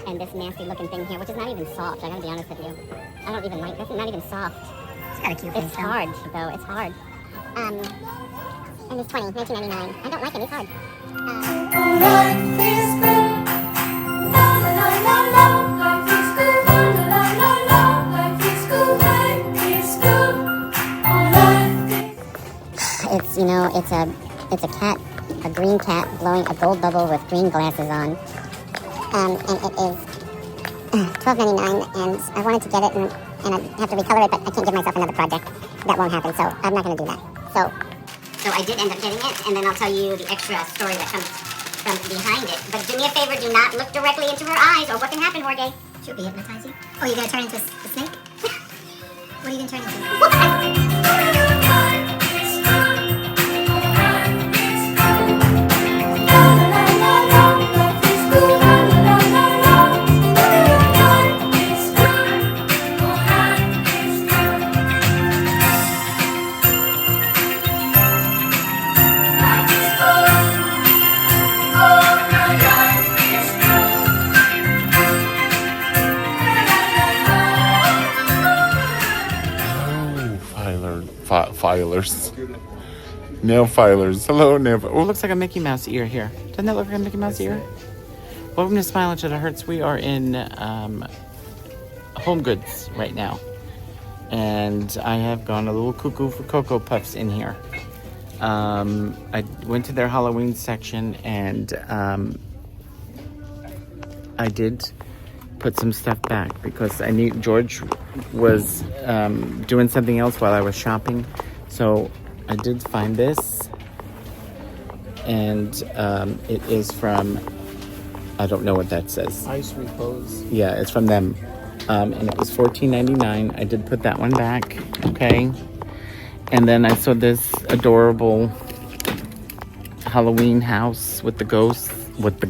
and this nasty looking thing here, which is not even soft. I gotta be honest with you. I don't even like this. It's not even soft. It's got a cute face. It's hard though. It's hard. And it's $19.99. I don't like it. It's hard. Life is good. La la la la la. Life is good. La la la la la. Life is good. Life is good. Life is. It's, you know, it's a cat, a green cat blowing a gold bubble with green glasses on. And it is $12.99, and I wanted to get it, and I have to recolor it, but I can't give myself another project. That won't happen, so I'm not going to do that. So I did end up getting it, and then I'll tell you the extra story that comes from behind it. But do me a favor, do not look directly into her eyes, or what can happen, Jorge? She'll be hypnotizing. Oh, you're gonna turn into a snake? What are you gonna turn into? Filers. Nail filers. Hello, nail filers. Oh, it looks like a Mickey Mouse ear here. Doesn't that look like a Mickey Mouse ear? Welcome to SmileUntilitHurts. We are in HomeGoods right now. And I have gone a little cuckoo for Cocoa Puffs in here. I went to their Halloween section and I did put some stuff back because I knew George was doing something else while I was shopping. So I did find this, and it is from, I don't know what that says. Ice Repose. Yeah, it's from them. And it was $14.99. I did put that one back, okay? And then I saw this adorable Halloween house with the ghosts, with the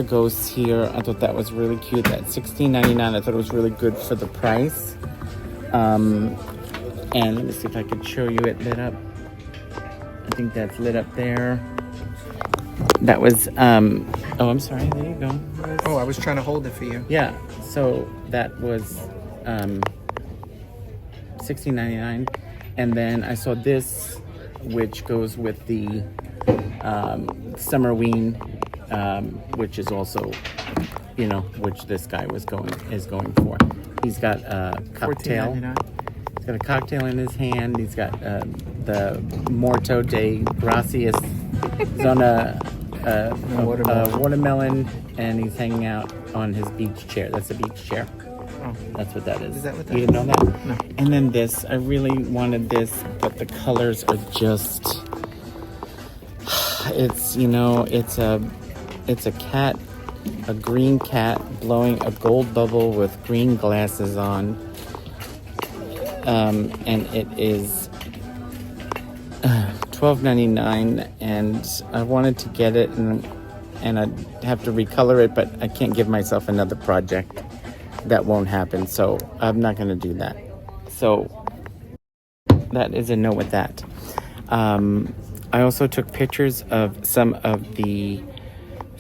ghosts here. I thought that was really cute. That $16.99, I thought it was really good for the price. And let me see if I could show you it lit up. I think that's lit up there. That was, oh, I'm sorry, there you go. Oh, I was trying to hold it for you. Yeah, so that was $16.99. And then I saw this, which goes with the SUMMERWEEN, which is also, you know, which this guy is going for. He's got a cocktail. He's got a cocktail in his hand. He's got the Morto de Gracias on a watermelon, and he's hanging out on his beach chair. That's a beach chair. Oh. That's what that is. Is that what that You didn't know that? No. And then this, I really wanted this, but the colors are just, it's, you know, it's a cat, a green cat blowing a gold bubble with green glasses on. And it is $12.99, and I wanted to get it, and I'd have to recolor it, but I can't give myself another project. That won't happen, so I'm not going to do that. So that is a no with that. I also took pictures of some of the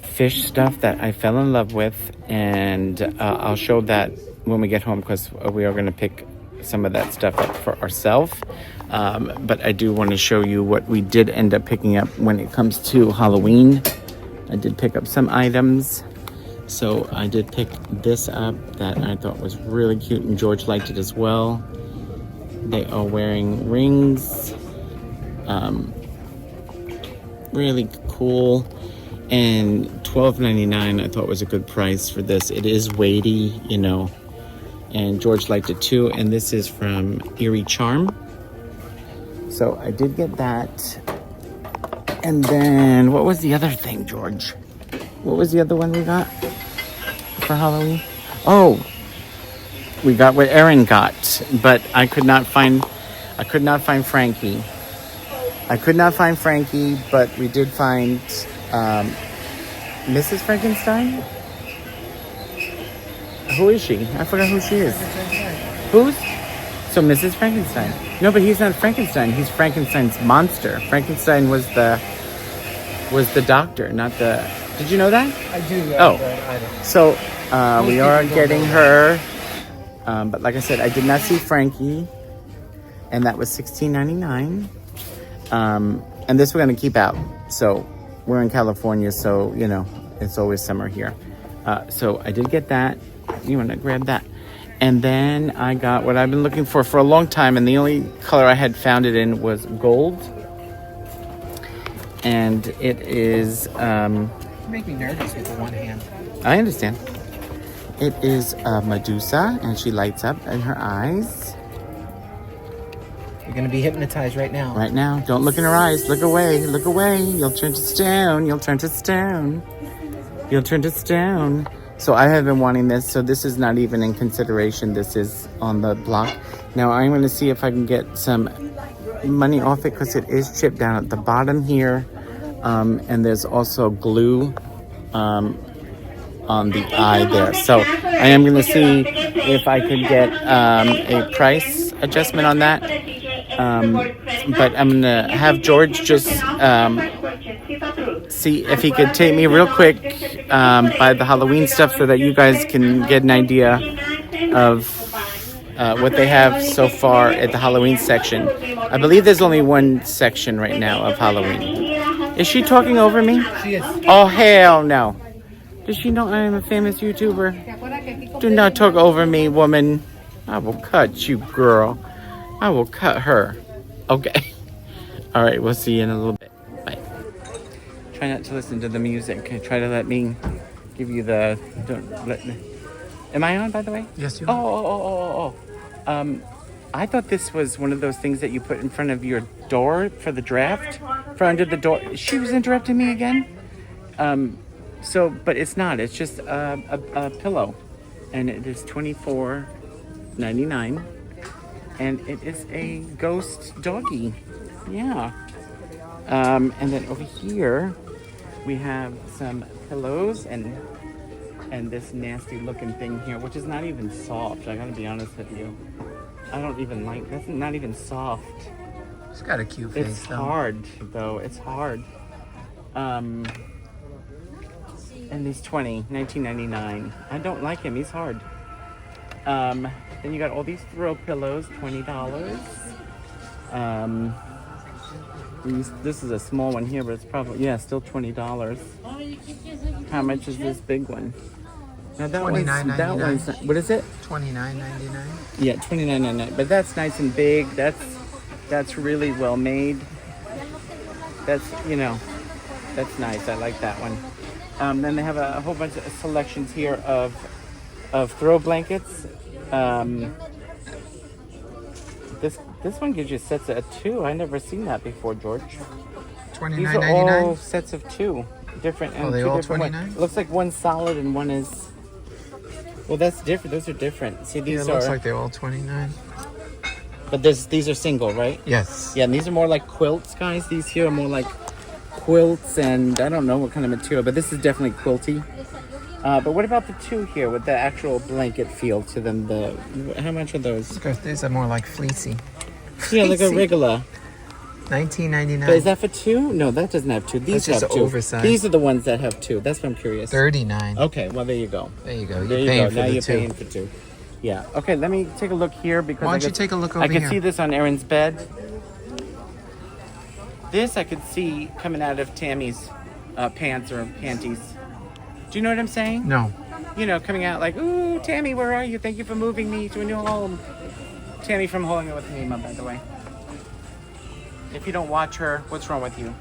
fish stuff that I fell in love with, and I'll show that when we get home, because we are going to pick some of that stuff up for ourselves. But I do want to show you what we did end up picking up when it comes to Halloween. I did pick up some items. So I did pick this up that I thought was really cute, and George liked it as well. They are wearing rings. Really cool. And $12.99 I thought was a good price for this. It is weighty, you know, and George liked it too. And this is from Eerie Charm. So I did get that. And then what was the other thing, George? What was the other one we got for Halloween? Oh, we got what Erin got, but I could not find Frankie. I could not find Frankie, but we did find Mrs. Frankenstein? Who is she? I forgot who she is. Who's? So Mrs. Frankenstein. No, but he's not Frankenstein. He's Frankenstein's monster. Frankenstein was the doctor, not the Did you know that? I do. Oh. But I don't. So we are people don't getting know her. But like I said, I did not see Frankie, and that was $16.99. And this we're gonna keep out. So we're in California, so you know it's always summer here. So I did get that. You want to grab that? And then I got what I've been looking for a long time, and the only color I had found it in was gold. And it is. You make me nervous with the one hand. I understand. It is Medusa, and she lights up in her eyes. You're gonna be hypnotized right now. Right now, don't look in her eyes. Look away. Look away. You'll turn to stone. You'll turn to stone. You'll turn to stone. So I have been wanting this. So this is not even in consideration. This is on the block. Now I'm going to see if I can get some money off it because it is chipped down at the bottom here. And there's also glue on the eye there. So I am going to see if I could get a price adjustment on that. But I'm going to have George just see if he could take me real quick by the Halloween stuff so that you guys can get an idea of what they have so far at the Halloween section. I believe there's only one section right now of Halloween. Is she talking over me? She is. Oh, hell no. Does she know I am a famous YouTuber? Do not talk over me, woman. I will cut you, girl. I will cut her. Okay. All right, we'll see you in a little bit. Bye. Try not to listen to the music. Try to let me give you the... Don't let me... Am I on, by the way? Yes, you are. Oh. I thought this was one of those things that you put in front of your door for the draft. For under the door. She was interrupting me again. But it's not. It's just a pillow. And it is $24.99. And it is a ghost doggy. Yeah. And then over here, we have some pillows and this nasty looking thing here, which is not even soft. I gotta be honest with you. I don't even like, that's not even soft. She's got a cute face, It's though. hard, though. It's hard. And he's $19.99. I don't like him. He's hard. Then you got all these throw pillows, $20. This is a small one here, but it's probably, still $20. How much is this big one? Now that one's what is it? $29.99. Yeah, $29.99. But that's nice and big. That's really well made. That's that's nice. I like that one. Then they have a whole bunch of selections here of throw blankets. This one gives you sets of 2. I never seen that before, George. These are all $29.99. sets of 2, different. Oh, they two all different ones. $29? It looks like one's solid and one is. Well, that's different. Those are different. See, Yeah, these it looks are. like they're all $29. But these are single, right? Yes. Yeah, and these are more like quilts, guys. These here are more like quilts, and I don't know what kind of material, but this is definitely quilty. But what about the 2 here with the actual blanket feel to them? How much are those? Because these are more like fleecy. Yeah, like a Fleecy. regular. $19.99. But is that for 2? No, that doesn't have 2. These That's have just 2. oversized. These are the ones that have 2. That's what I'm curious. $39. Okay, well there you go. There you go. There You're you paying go. for Now the you're 2. paying for 2. Yeah. Okay, let me take a look here because Why don't you take a look over I can here? see this on Erin's bed. This I could see coming out of Tammy's pants or panties. Do you know what I'm saying? No. Coming out like, ooh, Tammy, where are you? Thank you for moving me to a new home. Tammy from Holding It With Nima, by the way. If you don't watch her, what's wrong with you?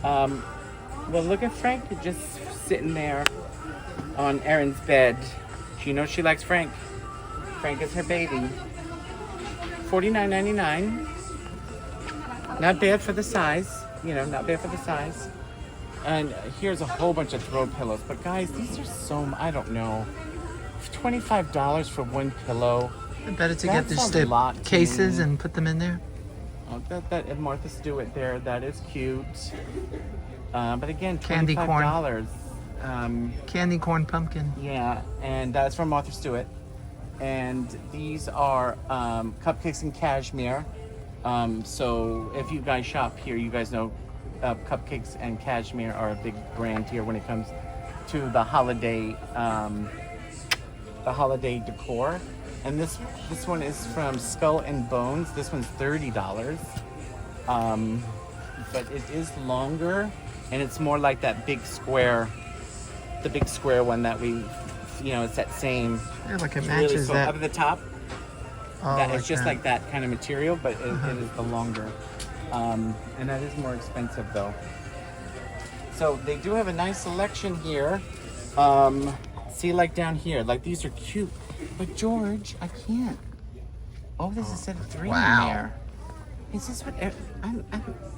Well, look at Frank just sitting there on Erin's bed. She knows she likes Frank. Frank is her baby. $49.99. Not bad for the size. Not bad for the size. And here's a whole bunch of throw pillows. But guys, these are I don't know. $25 for one pillow. Better to That's get just a the lot to cases me. and put them in there. Oh, that and Martha Stewart there. That is cute. But again, Candy corn. $25. Candy corn pumpkin. Yeah, and that's from Martha Stewart. And these are cupcakes and cashmere. So if you guys shop here, you guys know Cupcakes and Cashmere are a big brand here when it comes to the holiday decor. And this one is from Skull and Bones. This one's $30. But it is longer, and it's more like that big square, the big square one that we, it's that same. Yeah, like it Really matches so that. up at the top. Oh, That like it's just that. like that kind of material, but it is the longer. And that is more expensive though. So they do have a nice selection here. See, like down here, like these are cute. But George, I can't. Oh, there's a set of 3 Wow. in there. Is this what I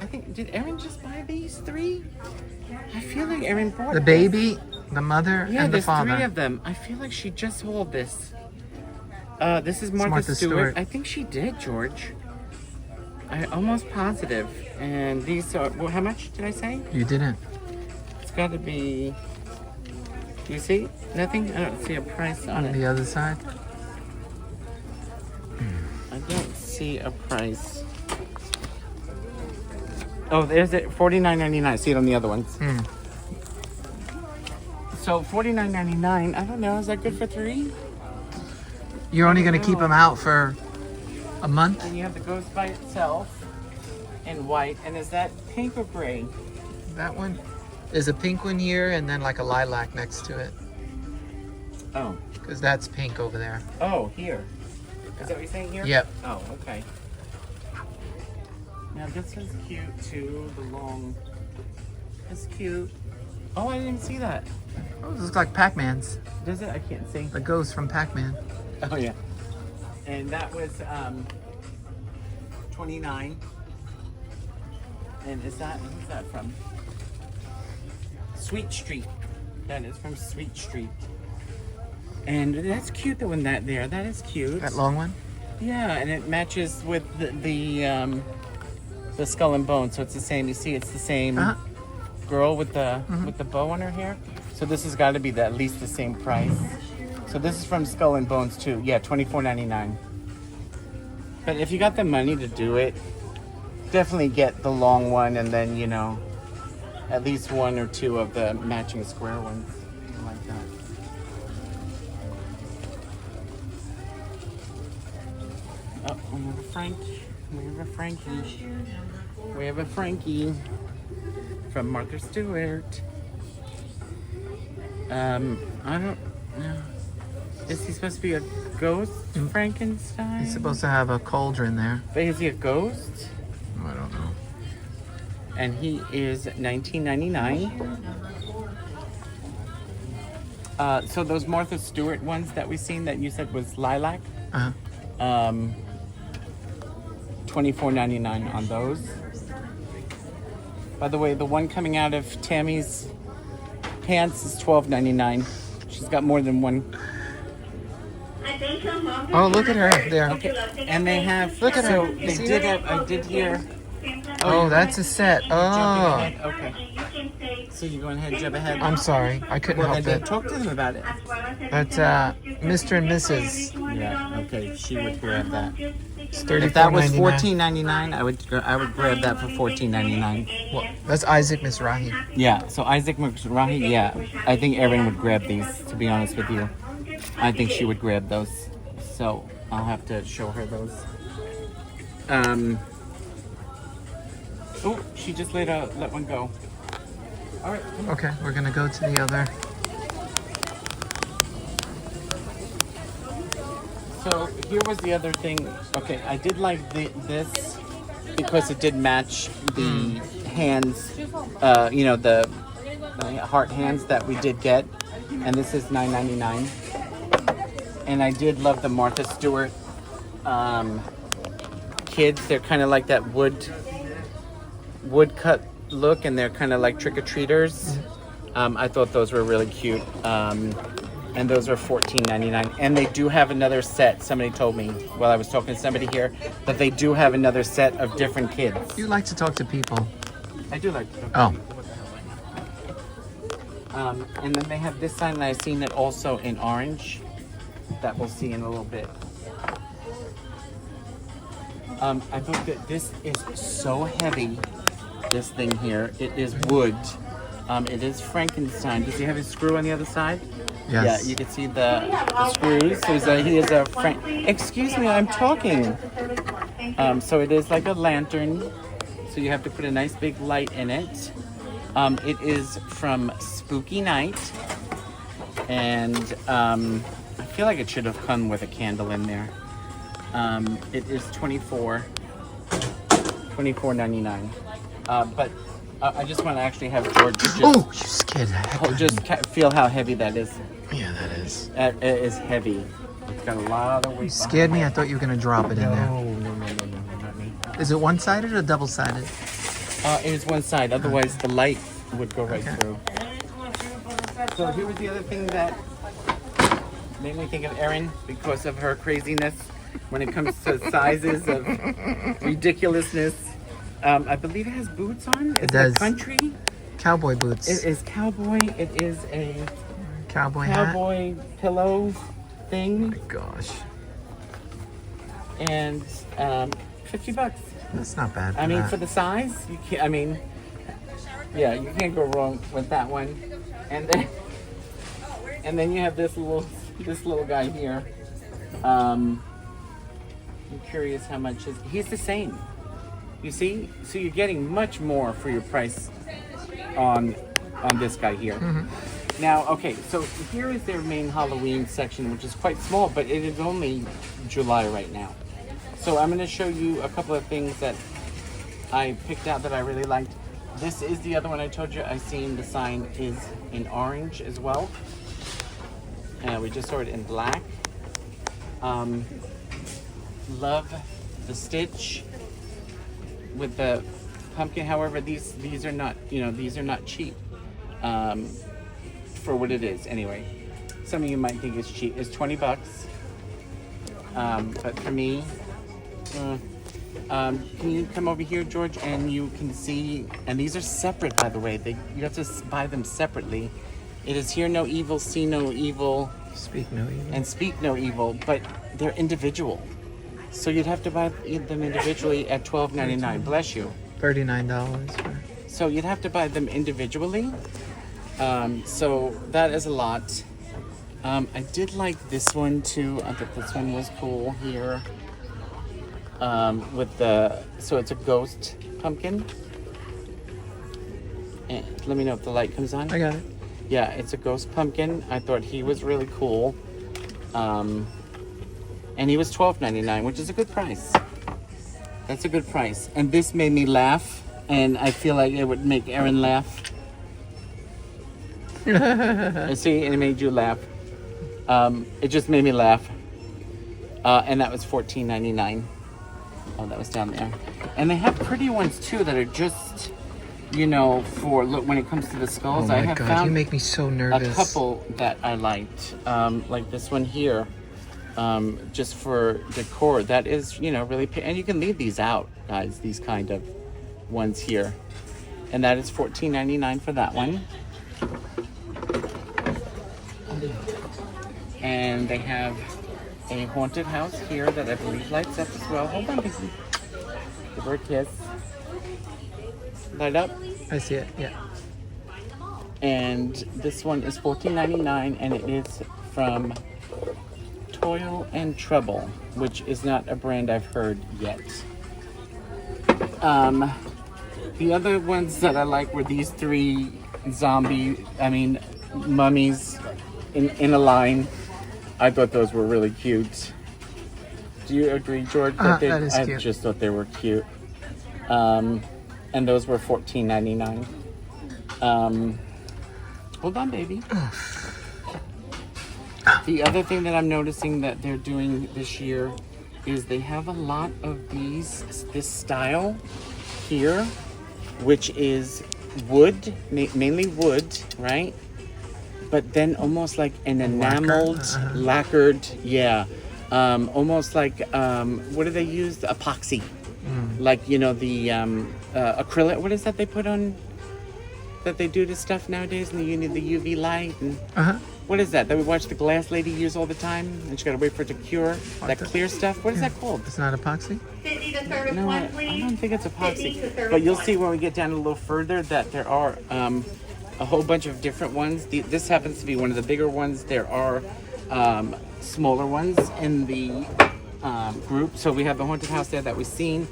think? Did Erin just buy these 3? I feel like Erin bought The this. baby, the mother, Yeah, and the there's father. 3 of them. I feel like she just sold this. This is Martha, Martha Stewart. I think she did, George. I'm almost positive. And these are, well, how much did I say? You didn't. It's got to be, do you see? Nothing? I don't see a price on it. The other side. I don't see a price. Oh, there's it, $49.99. See it on the other ones. So $49.99. I don't know. Is that good for 3? You're only going to keep them out for a month? And you have the ghost by itself in white. And is that pink or gray? That one. There's a pink one here and then like a lilac next to it. Oh. Because that's pink over there. Oh, here. Is that what you're saying here? Yep. Oh, okay. Now this is cute too. The long. It's cute. Oh, I didn't see that. Oh, this looks like Pac-Man's. Does it? I can't see. The ghost from Pac-Man. Oh yeah. And that was $29. And who's that from? Sweet Street. That is from Sweet Street. And that's cute, the one that is cute. That long one? Yeah, and it matches with the Skull and Bones, so it's the same. You see, it's the same girl with the bow on her hair. So this has got to be at least the same price. So this is from Skull and Bones too. Yeah, $24.99. But if you got the money to do it, definitely get the long one, and then at least 1 or 2 of the matching square ones. I like that. Oh, we have a Frankie. We have a Frankie. We have a Frankie from Martha Stewart. I don't know. Is he supposed to be a ghost Frankenstein? He's supposed to have a cauldron there. But is he a ghost? I don't know. And he is $19.99. So those Martha Stewart ones that we seen that you said was lilac, $24.99 on those. By the way, the one coming out of Tammy's pants is $12.99. She's got more than one. Oh, look at her there. Okay, and they have. Look at her. So You they see did that? have. I did hear. Oh, that's a set. Jumping Oh, ahead. Okay. So you're going ahead, jump ahead. I'm sorry. I couldn't Well, help then it. talk to them about it. That's Mr. and Mrs. Yeah. Okay. She would grab that. It's If that was $34.99. $14.99, I would grab that for $14.99. Well, that's Isaac Mizrahi. Yeah. So Isaac Mizrahi, yeah, I think Erin would grab these. To be honest with you, I think she would grab those. So I'll have to show her those. Oh, she just let one go. All right. Come on. Okay, we're gonna go to the other. So here was the other thing. Okay, I did like this because it did match the hands, the heart hands that we did get, and this is $9.99. And I did love the Martha Stewart kids. They're kind of like that woodcut look, and they're kind of like trick-or-treaters. I thought those were really cute. And those are $14.99. And they do have another set. Somebody told me while I was talking to somebody here that they do have another set of different kids. You like to talk to people. I do like to. Oh. And then they have this sign, and I've seen it also in orange. That we'll see in a little bit. I thought that this is so heavy. this thing here. It is wood. It is Frankenstein. Does he have his screw on the other side? Yes. Yeah, you can see the screws. So he is a Excuse me, I'm talking. So it is like a lantern. So you have to put a nice big light in it. It is from Spooky Night. And I feel like it should have come with a candle in there. It is $24.99. But I just want to actually have George just, Oh, you scared the heck out of just me. feel how heavy that is. Yeah, that is. It is heavy. It's got a lot of weight. You scared me. I thought you were going to drop it in there. No, not me. Is it one-sided or double-sided? It is one side. Otherwise, the light would go right through. So here was the other thing that made me think of Erin because of her craziness when it comes to sizes of ridiculousness. I believe it has boots on. Is it does. country? Cowboy boots. It is cowboy. It is a Cowboy hat. cowboy pillow thing. Gosh. And $50. That's not bad. I mean, that. for the size, you can't. I mean, yeah, you can't go wrong with that one. And then you have this little guy here. I'm curious how much he's the same. You see, so you're getting much more for your price on this guy here. Now, okay, so here is their main Halloween section, which is quite small, but it is only July right now. So I'm going to show you a couple of things that I picked out that I really liked. This is the other one I told you. I seen the sign is in orange as well. We just saw it in black. Love the stitch with the pumpkin. However, these are not, these are not cheap for what it is. Anyway, some of you might think it's cheap. It's $20. But for me, can you come over here, George, and you can see, and these are separate, by the way. You have to buy them separately. It is hear no evil, see no evil, Speak no evil. and speak no evil, but they're individual. So you'd have to buy them individually at $12.99. Bless you. $39 for... So you'd have to buy them individually. So that is a lot. I did like this one too. I thought this one was cool here. So it's a ghost pumpkin. And let me know if the light comes on. I got it. Yeah, it's a ghost pumpkin. I thought he was really cool. And he was $12.99, which is a good price. That's a good price. And this made me laugh, and I feel like it would make Erin laugh. See, and it made you laugh. It just made me laugh. And that was $14.99. Oh, that was down there. And they have pretty ones too that are just, for look when it comes to the skulls. Oh I my have God, found you make me so nervous. a couple that I liked, like this one here, just for decor. That is, really, and you can leave these out, guys. These kind of ones here, and that is $14.99 for that one. And they have a haunted house here that I believe lights up as well. Hold on, Vicky. Give her a kiss. Light up. I see it, yeah. And this one is $14.99, and it is from Toil and Trouble, which is not a brand I've heard yet. The other ones that I like were these three mummies in a line. I thought those were really cute. Do you agree, George? That is cute. I just thought they were cute. And those were $14.99. Hold on, baby. The other thing that I'm noticing that they're doing this year is they have a lot of this style here, which is wood, mainly wood, right? But then almost like an enameled, lacquered, yeah. Almost like, what do they use? Epoxy. Like, the acrylic, what is that they put on, that they do to stuff nowadays? And you need the UV light. And What is that? That we watch the glass lady use all the time, and she gotta wait for it to cure that clear stuff. What is that called? It's not epoxy? No, I don't think it's epoxy. But you'll see when we get down a little further that there are a whole bunch of different ones. This happens to be one of the bigger ones. There are smaller ones in the group. So we have the haunted house there that we've seen.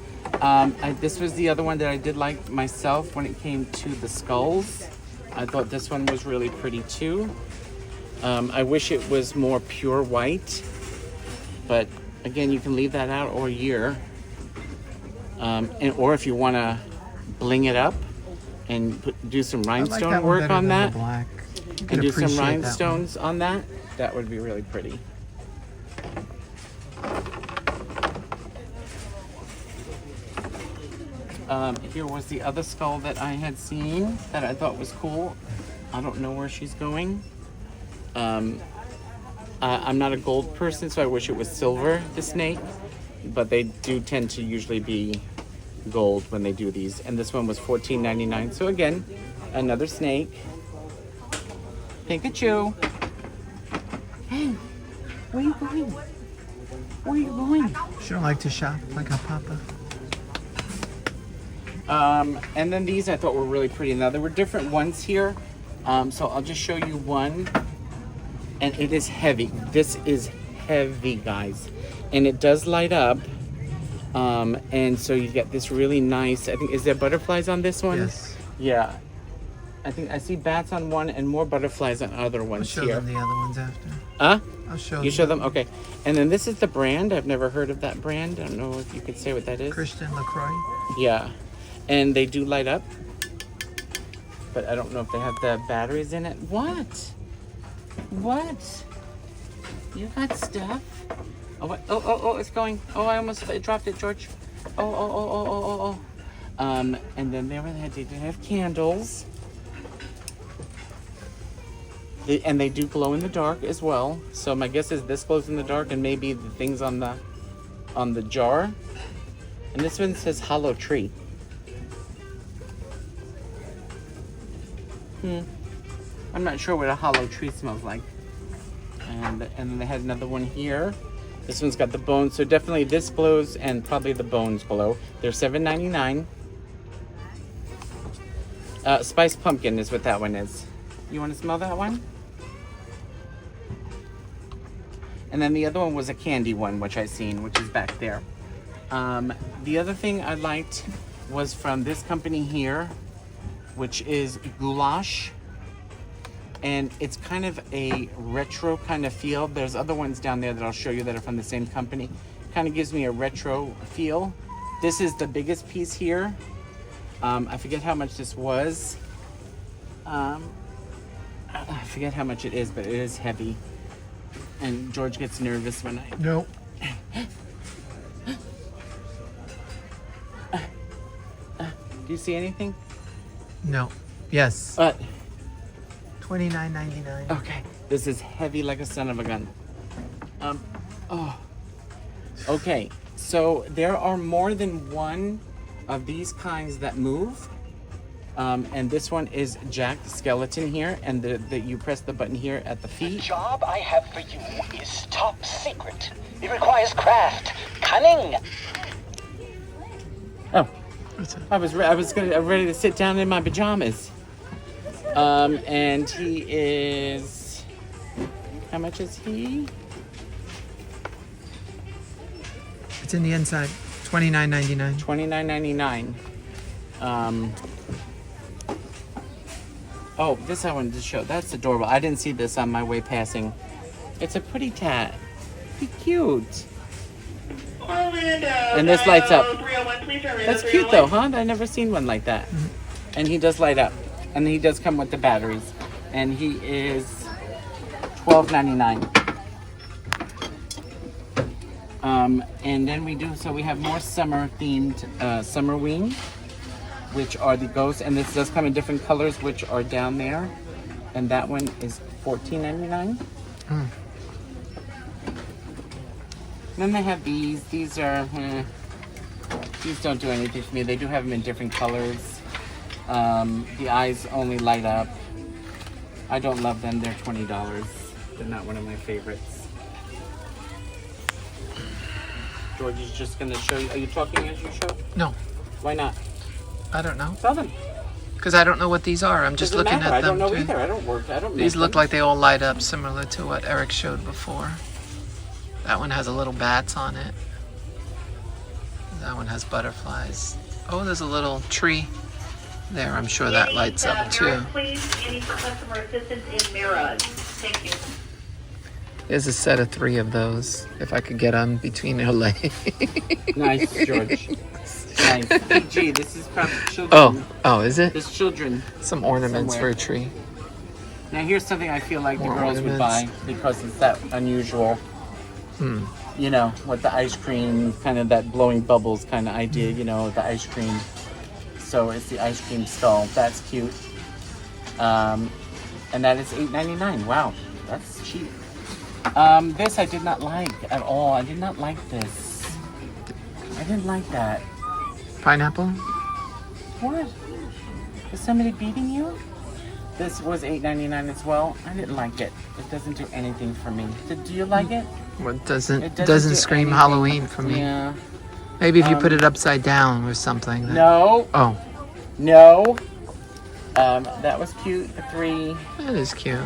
This was the other one that I did like myself when it came to the skulls. I thought this one was really pretty too. I wish it was more pure white, but again, you can leave that out all year. Or if you want to bling it up and do some rhinestone work on that, black. and do some rhinestones on that, that would be really pretty. Here was the other skull that I had seen that I thought was cool. I don't know where she's going. I'm not a gold person, so I wish it was silver, the snake. But they do tend to usually be gold when they do these. And this one was $14.99. So again, another snake. Pikachu. Hey, where are you going? Where are you going? She don't like to shop like her papa. And then these I thought were really pretty. Now there were different ones here. So I'll just show you one. And it is heavy. This is heavy, guys. And it does light up. And so you get this really nice, I think, is there butterflies on this one? Yes. Yeah. I think I see bats on one and more butterflies on other I'll ones show here. them the other ones after. Huh? I'll show You show them? Okay. And then this is the brand. I've never heard of that brand. I don't know if you could say what that is. Christian LaCroix. Yeah. And they do light up. But I don't know if they have the batteries in it. What? What? You got stuff? Oh, what? Oh, it's going. Oh, I almost dropped it, George. Oh. And then they did have candles. And they do glow in the dark as well. So my guess is this glows in the dark, and maybe the things on the jar. And this one says hollow tree. I'm not sure what a hollow tree smells like. And then they had another one here. This one's got the bones, so definitely this glows, and probably the bones glow. They're $7.99. Spiced pumpkin is what that one is. You want to smell that one? And then the other one was a candy one, which I seen, which is back there. The other thing I liked was from this company here, which is Goulash. And it's kind of a retro kind of feel. There's other ones down there that I'll show you that are from the same company. Kind of gives me a retro feel. This is the biggest piece here. I forget how much this was. I forget how much it is, but it is heavy. And George gets nervous when I... Nope. Do you see anything? No. Yes. What? $29.99. Okay. This is heavy like a son of a gun. Okay. So there are more than one of these kinds that move. And this one is Jack the Skeleton here, and you press the button here at the The feet. job I have for you is top secret. It requires craft, cunning. Oh, What's that? I was ready to sit down in my pajamas. And he is, how much is he? It's in the inside. $29.99. $29.99. Oh, this I wanted to show. That's adorable. I didn't see this on my way passing. It's a pretty tat. Be cute. And this lights up. That's cute though, huh? I never seen one like that. And he does light up. And he does come with the batteries. And he is $12.99. And then we have more summer themed SUMMERWEEN, which are the ghosts, and this does come in different colors, which are down there. And that one is $14.99. Then they have these. These are, these don't do anything for me. They do have them in different colors. The eyes only light up. I don't love them. They're $20. They're not one of my favorites. George is just gonna show you. Are you talking as you show? No, Why not? I don't know. Tell them. Because I don't know what these are. I'm just Doesn't looking matter. at them. I don't know too. either. I don't work. I don't. These make look them. like they all light up, similar to what Eric showed before. That one has a little bats on it. That one has butterflies. Oh, there's a little tree there. I'm sure that lights up too. Please, Annie for customer assistance in mirrors. Thank you. There's a set of 3 of those. If I could get them between their legs. Nice, George. Nice. PG. This is from children. Oh, is it? This children. Some ornaments Somewhere. for a tree. Now here's something I feel like More the girls would buy ornaments. because it's that unusual. You know, with the ice cream, kind of that blowing bubbles kind of idea. You know, the ice cream. So it's the ice cream skull. That's cute. And that is $8.99. Wow, that's cheap. This I did not like at all. I did not like this. I didn't like that. Pineapple? What? Is somebody beating you? This was $8.99 as well. I didn't like it. It doesn't do anything for me. Do you like it? What doesn't It doesn't do scream anything. Halloween for me. Yeah. Maybe if you put it upside down or something. then- No. Oh, No. That was cute. The 3. that is cute.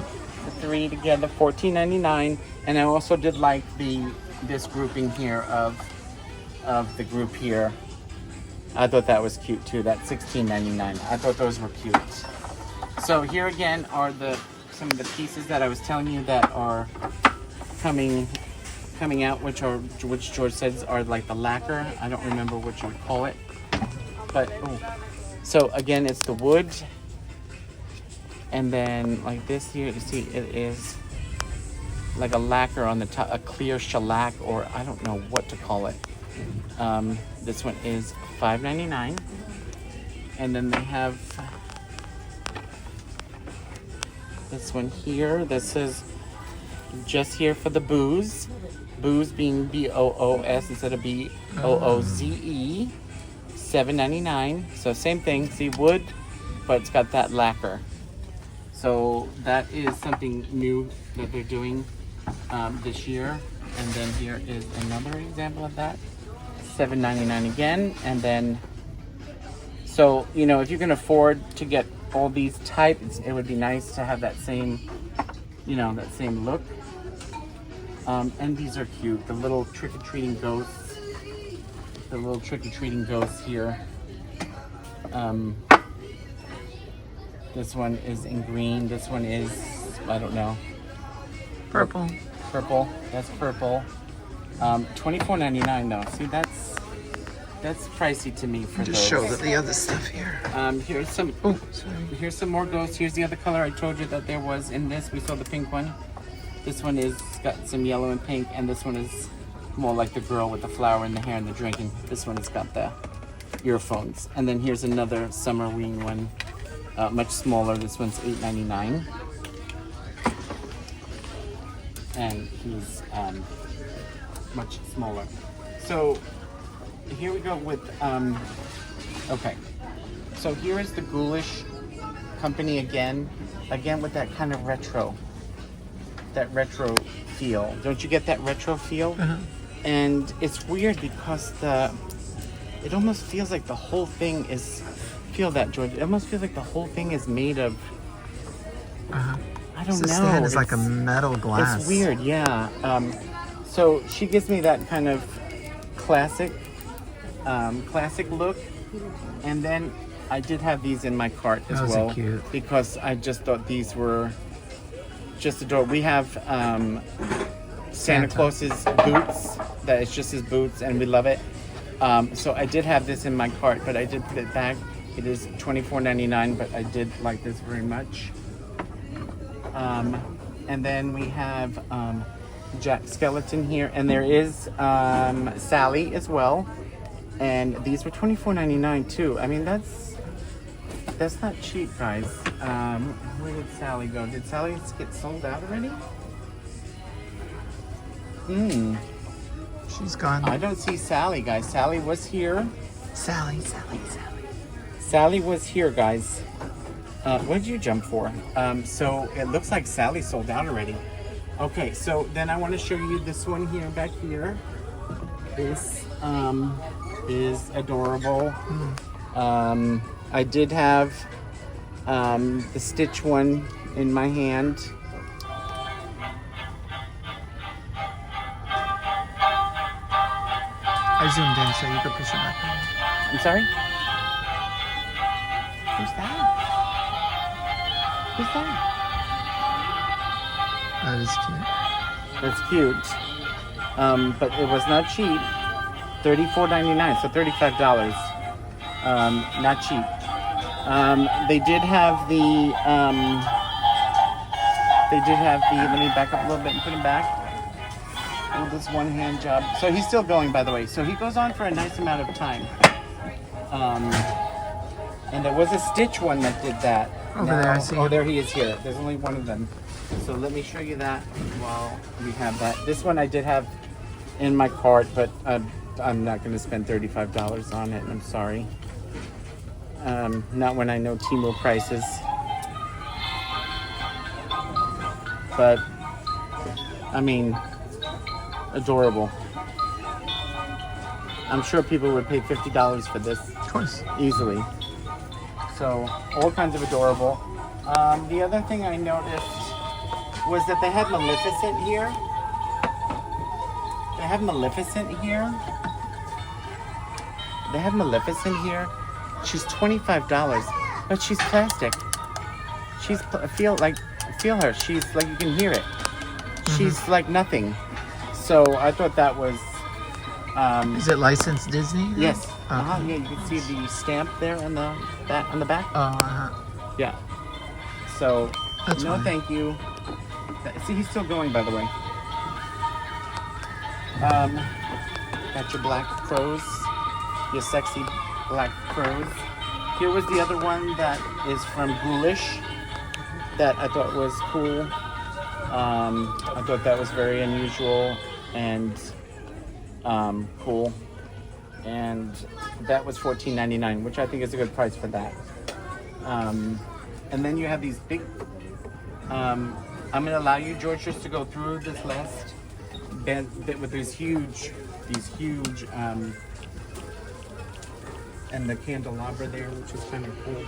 The 3 together, $14.99. And I also did like this grouping here of the group here. I thought that was cute too. That's $16.99. I thought those were cute. So here again are some of the pieces that I was telling you that are coming out, which George says are like the lacquer. I don't remember what you would call it, but so again, it's the wood, and then like this here, you see it is like a lacquer on the top, a clear shellac, or I don't know what to call it. This one is $5.99, and then they have this one here. This is just here for the booze. Booze being B-O-O-S instead of B-O-O-Z-E. $7.99. So same thing. See, wood, but it's got that lacquer. So that is something new that they're doing this year. And then here is another example of that. $7.99 again. And then, so, you know, if you can afford to get all these types, it would be nice to have that same, you know, that same look. And these are cute. The little trick-or-treating ghosts. The little trick-or-treating ghosts here. This one is in green. This one is, I don't know. Purple. Purple. That's purple. $24.99 though. See, that's pricey to me for Just those. show the other stuff here. Here's some. Oh, sorry. Here's some more ghosts. Here's the other color I told you that there was in this. We saw the pink one. This one is got some yellow and pink, and this one is more like the girl with the flower in the hair and the drinking. This one has got the earphones. And then here's another SUMMERWEEN one, much smaller. This one's $8.99. And he's much smaller. So here we go with, okay. So here is the Ghoulish Company again with that kind of retro feel. Don't you get that retro feel? And it's weird because it almost feels like the whole thing is, feel that, George? It almost feels like the whole thing is made of, I don't know. The stand is like a metal glass. It's weird, yeah. So she gives me that kind of classic look. And then I did have these in my cart as Those are well. cute. Because I just thought these were just adorable. We have Santa Claus's boots. That is just his boots, and we love it. So I did have this in my cart, but I did put it back. It is $24.99, but I did like this very much. And then we have Jack Skeleton here, and there is Sally as well. And these were $24.99 too. I mean, that's not cheap, guys. Where did Sally go? Did Sally get sold out already? She's gone. I don't see Sally, guys. Sally was here. Sally. Sally was here, guys. What did you jump for? So it looks like Sally sold out already. Okay, so then I want to show you this one here back here. This is adorable. I did have the stitch one in my hand. I zoomed in so you could push it back in. I'm sorry? Who's that? Who's that? That is cute. That's cute. But it was not cheap. $34.99, so $35. Not cheap. They did have the, let me back up a little bit and put him back. Oh, this one hand job. So he's still going, by the way. So he goes on for a nice amount of time. And there was a stitch one that did that. Over there, I see. Oh, there he is here. There's only one of them. So let me show you that while we have that. This one I did have in my cart, but I'm not going to spend $35 on it. I'm sorry. Not when I know Temu prices. But, I mean, adorable. I'm sure people would pay $50 for this. Of course. Easily. So, all kinds of adorable. The other thing I noticed was that they had Maleficent here. They have Maleficent here. They have Maleficent here. She's $25, but she's plastic. Feel her. She's like, you can hear it. She's like nothing. So I thought that was. Is it licensed Disney? Then? Yes. Okay. Yeah, you can see the stamp there on the back. Oh, Yeah. So That's no, fine. thank you. See, he's still going, by the way. Got your black crows, your sexy black crows. Here was the other one that is from Ghoulish that I thought was cool. I thought that was very unusual and cool. And that was $14.99, which I think is a good price for that. And then you have these big. I'm going to allow you, George, just to go through this last bit with these huge, and the candelabra there, which is kind of cool.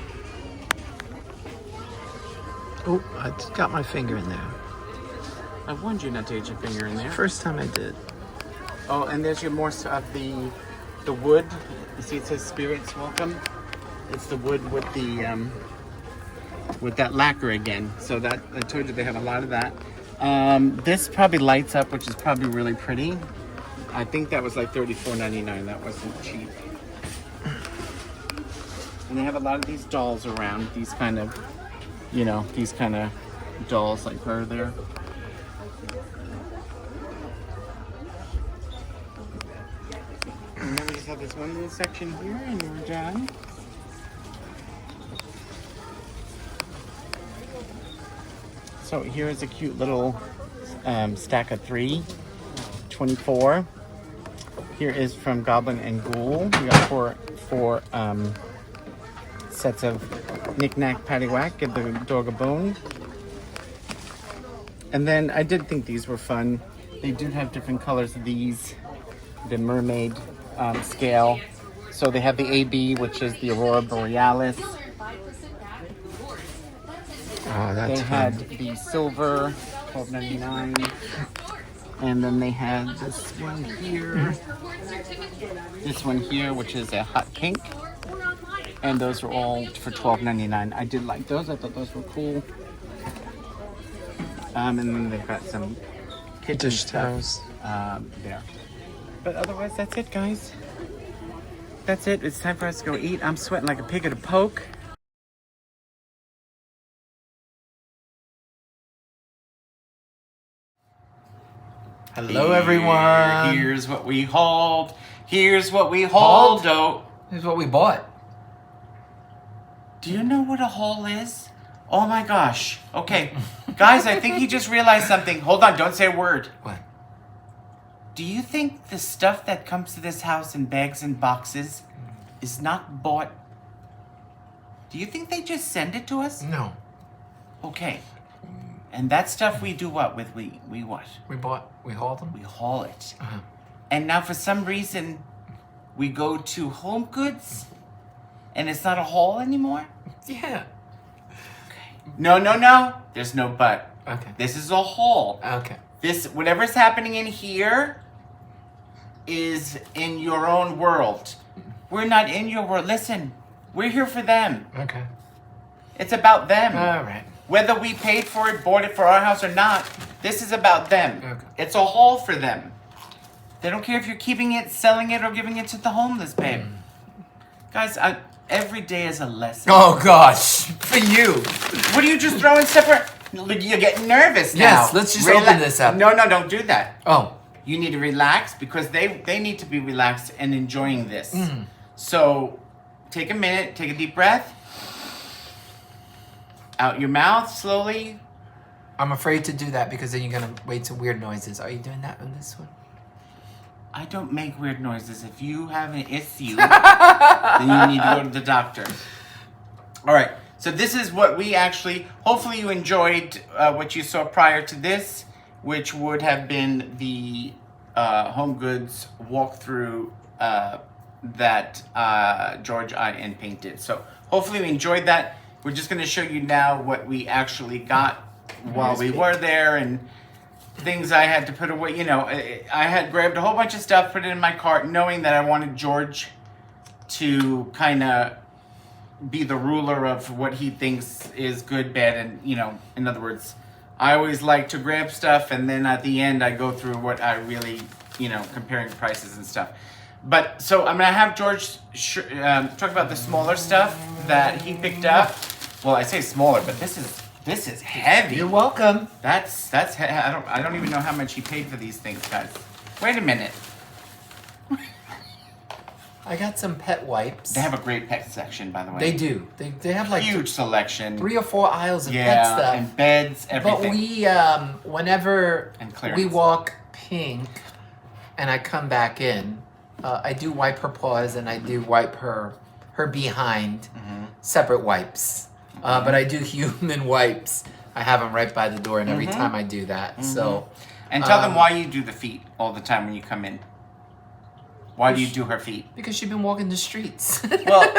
Oh, I just got my finger in there. I warned you not to get your finger in there. First time I did. Oh, and there's your more of the wood. You see, it says "Spirits Welcome." It's the wood with the with that lacquer again. So that I told you they have a lot of that. This probably lights up, which is probably really pretty. I think that was like $34.99. That wasn't cheap. And they have a lot of these dolls around. These kind of, these kind of dolls like her there. And then we just have this one little section here, and we're done. So here is a cute little stack of 24. Here is from Goblin and Ghoul. We got four sets of knick-knack, paddywhack, and the dog a bone. And then I did think these were fun. They do have different colors of these. The mermaid scale. So they have the AB, which is the Aurora Borealis. Oh, that's They fun. had the silver, $12.99. And then they had this one here. This one here, which is a hot pink. And those were all for $12.99. I did like those. I thought those were cool. And then they've got some kitchen Dish stuff there. But otherwise, that's it, guys. That's it. It's time for us to go eat. I'm sweating like a pig at a poke. Hello, everyone. Here's what we hauled. Here's what we hauled. Here's what we bought. Do you know what a haul is? Oh my gosh. Okay. Guys, I think he just realized something. Hold on, don't say a word. What? Do you think the stuff that comes to this house in bags and boxes is not bought? Do you think they just send it to us? No. Okay. And that stuff we do what with? We what? We hauled them? We haul it. Uh-huh. And now for some reason, we go to HomeGoods, and it's not a haul anymore? Yeah. No. There's no but. Okay. This is a haul. Okay. This, whatever's happening in here is in your own world. We're not in your world. Listen, we're here for them. Okay. It's about them. All right. Whether we paid for it, bought it for our house or not, this is about them. Okay. It's a haul for them. They don't care if you're keeping it, selling it, or giving it to the homeless, babe. Guys, every day is a lesson. Oh, gosh. For you. What are you just throwing separate? You're getting nervous now. Yes, let's just open this up. No, don't do that. Oh. You need to relax because they need to be relaxed and enjoying this. So take a minute, take a deep breath. Out your mouth slowly. I'm afraid to do that because then you're going to wait some weird noises. Are you doing that on this one? I don't make weird noises. If you have an issue, then you need to go to the doctor. All right. So this is what we actually, hopefully you enjoyed what you saw prior to this, which would have been the HomeGoods walkthrough that George and painted. So hopefully you enjoyed that. We're just going to show you now what we actually got while we were there and things I had to put away. You know, I had grabbed a whole bunch of stuff, put it in my cart, knowing that I wanted George to kind of be the ruler of what he thinks is good, bad, and, you know, in other words, I always like to grab stuff and then at the end I go through what I really, you know, comparing prices and stuff. But so I'm gonna have George talk about the smaller stuff that he picked up. Well, I say smaller, but this is heavy. You're welcome. I don't even know how much he paid for these things, guys. Wait a minute. I got some pet wipes. They have a great pet section, by the way. They do. They have like huge selection. 3 or 4 aisles of pet stuff. And beds, everything. But we, whenever And we walk Pink, and I come back in, I do wipe her paws and I do wipe her behind. Separate wipes. But I do human wipes. I have them right by the door, and every time I do that, so. And tell them why you do the feet all the time when you come in. Why do you do her feet? Because she's been walking the streets. Well,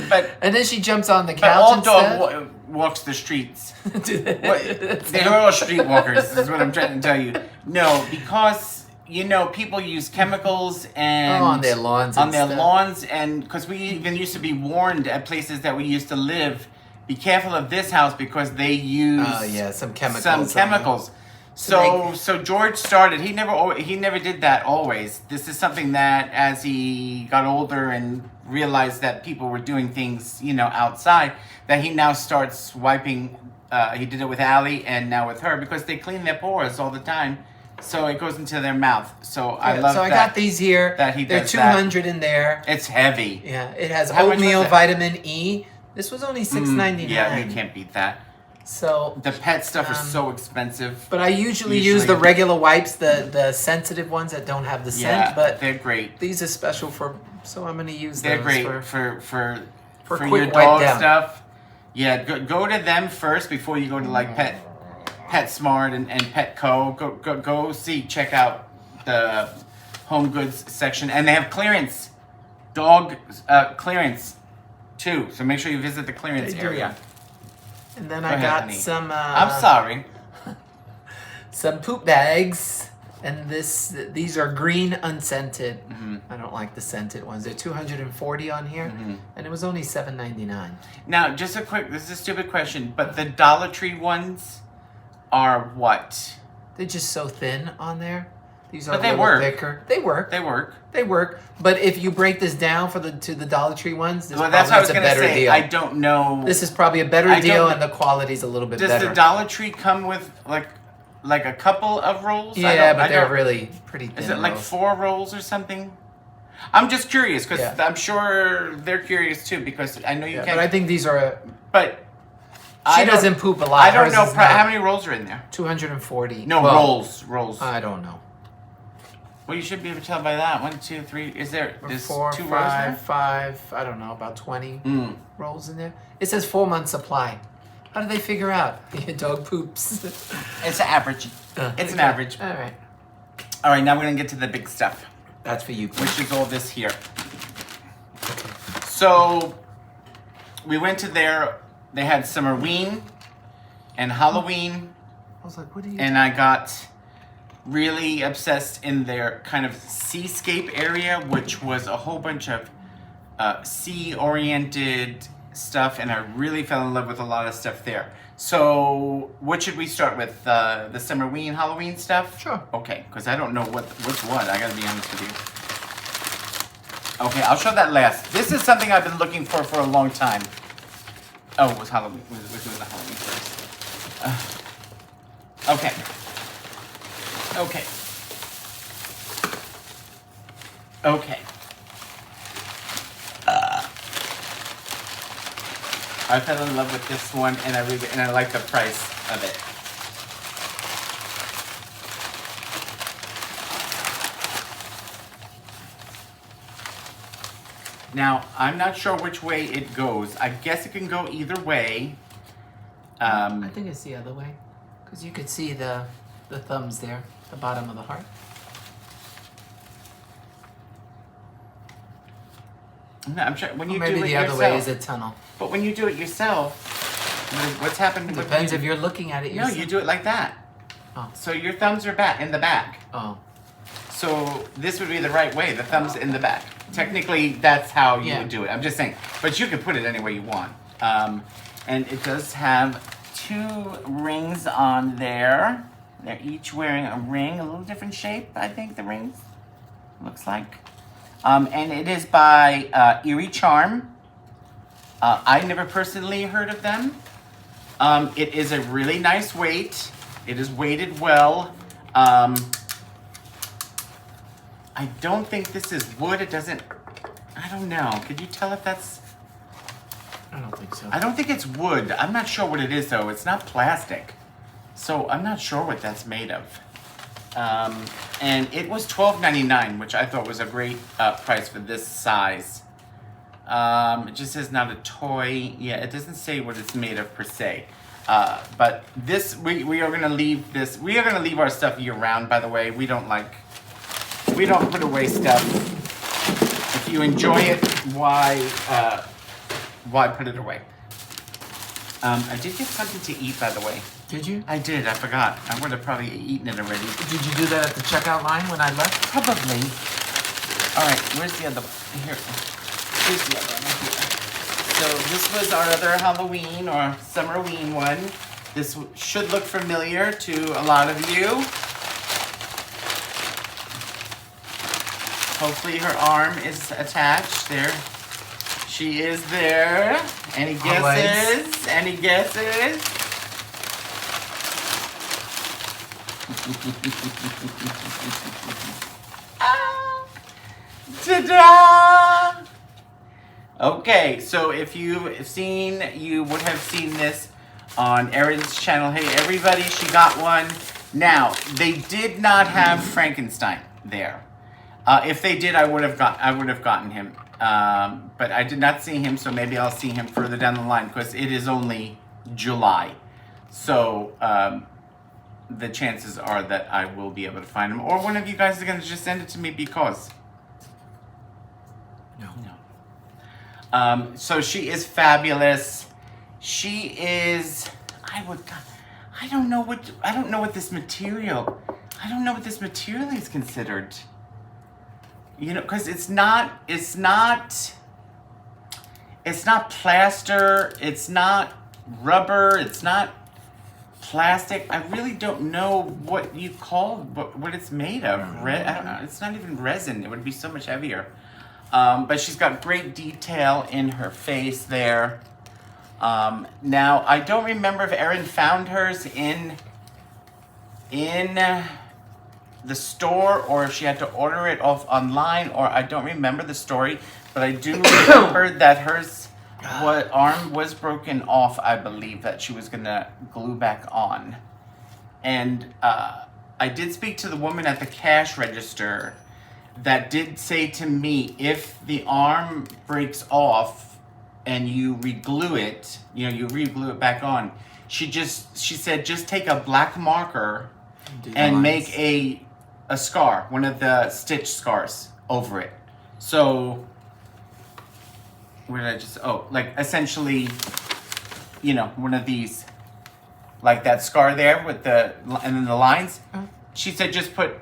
but and then she jumps on the but couch all instead. dog walks the streets. They're all streetwalkers. Is what I'm trying to tell you. No, because you know people use chemicals and on their lawns. And because we even used to be warned at places that we used to live, be careful of this house because they use some chemicals. So George started. He never did that always. This is something that as he got older and realized that people were doing things, you know, outside, that he now starts wiping. He did it with Allie and now with her because they clean their pores all the time, so it goes into their mouth. So I love. So I got these here. That he They're does 200 in there. It's heavy. Yeah, it has How much oatmeal, was it? vitamin E. This was only $6.99. Yeah, you can't beat that. So The pet stuff is so expensive. but I usually use the regular wipes, the sensitive ones that don't have the Yeah, scent. But they're great. these are special so I'm going to use They're those great for for quick your wipe dog down. stuff. Yeah, go to them first before you go to like PetSmart and Petco. Go check out the HomeGoods section, and they have clearance, dog clearance too. So make sure you visit the clearance They do. area. And then Go I ahead, got honey. some I'm sorry. some poop bags, and these are green unscented. I don't like the scented ones. They're 240 on here, and it was only $7.99. Now, just this is a stupid question, but the Dollar Tree ones are what? They're just so thin on there. These are But a they little work. thicker. They work. They work. They work. But if you break this down to the Dollar Tree ones, this Well, that's what I was a going to better say. deal. I don't know. This is probably a better I deal, don't- and the quality's a little bit Does better. the Dollar Tree come with like a couple of rolls? Yeah, but they're really pretty thin. Is it like rolls. 4 rolls or something? I'm just curious because Yeah. I'm sure they're curious too because I know you Yeah, can't. but I think these are. But She I don't- doesn't poop a lot. I don't Hers know is not. how many rolls are in there. 240. No, Well, rolls. I don't know. Well, you should be able to tell by that. 1, 2, 3. There's 4, 2 rolls there? 5. I don't know, about 20 Mm. rolls in there. It says 4 month supply. How do they figure out your dog poops? It's an average. It's an average. All right. All right, now we're gonna get to the big stuff, That's for you. which is all this here. So we went to there. They had SUMMERWEEN and Halloween, I was like, what are you and I got really obsessed in their kind of seascape area, which was a whole bunch of sea-oriented stuff, and I really fell in love with a lot of stuff there. So what should we start with? The SUMMERWEEN Halloween stuff? Sure. Okay, because I don't know what's what. I gotta be honest with you. Okay, I'll show that last. This is something I've been looking for a long time. Oh, it was Halloween. We're doing the Halloween first. Okay. Okay. Okay. I fell in love with this one, and I like the price of it. Now, I'm not sure which way it goes. I guess it can go either way. I think it's the other way. Because you could see the thumbs there, the bottom of the heart. No, I'm sure when you Maybe do it the other yourself. way is a tunnel. But when you do it yourself, what's happened? It with depends you- if you're looking at it No, yourself. you do it like that. Oh. So your thumbs are back in the back. Oh. So this would be the right way. The thumbs in the back. Technically, that's how you Yeah. would do it. I'm just saying. But you can put it any way you want. And it does have 2 rings on there. They're each wearing a ring, a little different shape, I think the rings looks like. And it is by Eerie Charm. I never personally heard of them. It is a really nice weight. It is weighted well. I don't think this is wood. It doesn't, I don't know. Could you tell if that's, I don't think so. I don't think it's wood. I'm not sure what it is though. It's not plastic. So I'm not sure what that's made of. And it was $12.99, which I thought was a great price for this size. It just says not a toy. Yeah, it doesn't say what it's made of per se. But this, we are gonna leave this, we are gonna leave our stuff year round, by the way. We don't put away stuff. If you enjoy it, why put it away? I did get something to eat, by the way. Did you? I did, I forgot. I would have probably eaten it already. Did you do that at the checkout line when I left? Probably. All right, where's the other one? Here. Here's the other one right here. So this was our other Halloween or SUMMERWEEN one. This should look familiar to a lot of you. Hopefully her arm is attached there. She is there. Any guesses? Always. Any guesses? Ta-da! Okay, so if you've seen, you would have seen this on Erin's channel. Hey everybody, she got one. Now, they did not have Frankenstein there. If they did, I would have gotten him. But I did not see him, so maybe I'll see him further down the line because it is only July. So the chances are that I will be able to find him, or one of you guys are going to just send it to me because. No. So she is fabulous. She is. I don't know what this material. I don't know what this material is considered. You know, because it's not plaster. It's not rubber. It's not plastic. I really don't know what you call what it's made of. I don't know. It's not even resin. It would be so much heavier. But she's got great detail in her face there. Now, I don't remember if Erin found hers in the store or if she had to order it off online, or I don't remember the story, but I do remember that hers arm was broken off, I believe, that she was gonna glue back on. And I did speak to the woman at the cash register that did say to me, if the arm breaks off, and you re-glue it, you know, you re-glue it back on. She said, just take a black marker and make a scar, one of the stitch scars over it. So, where did I just, like essentially, you know, one of these, like that scar there with and then the lines. She said, just put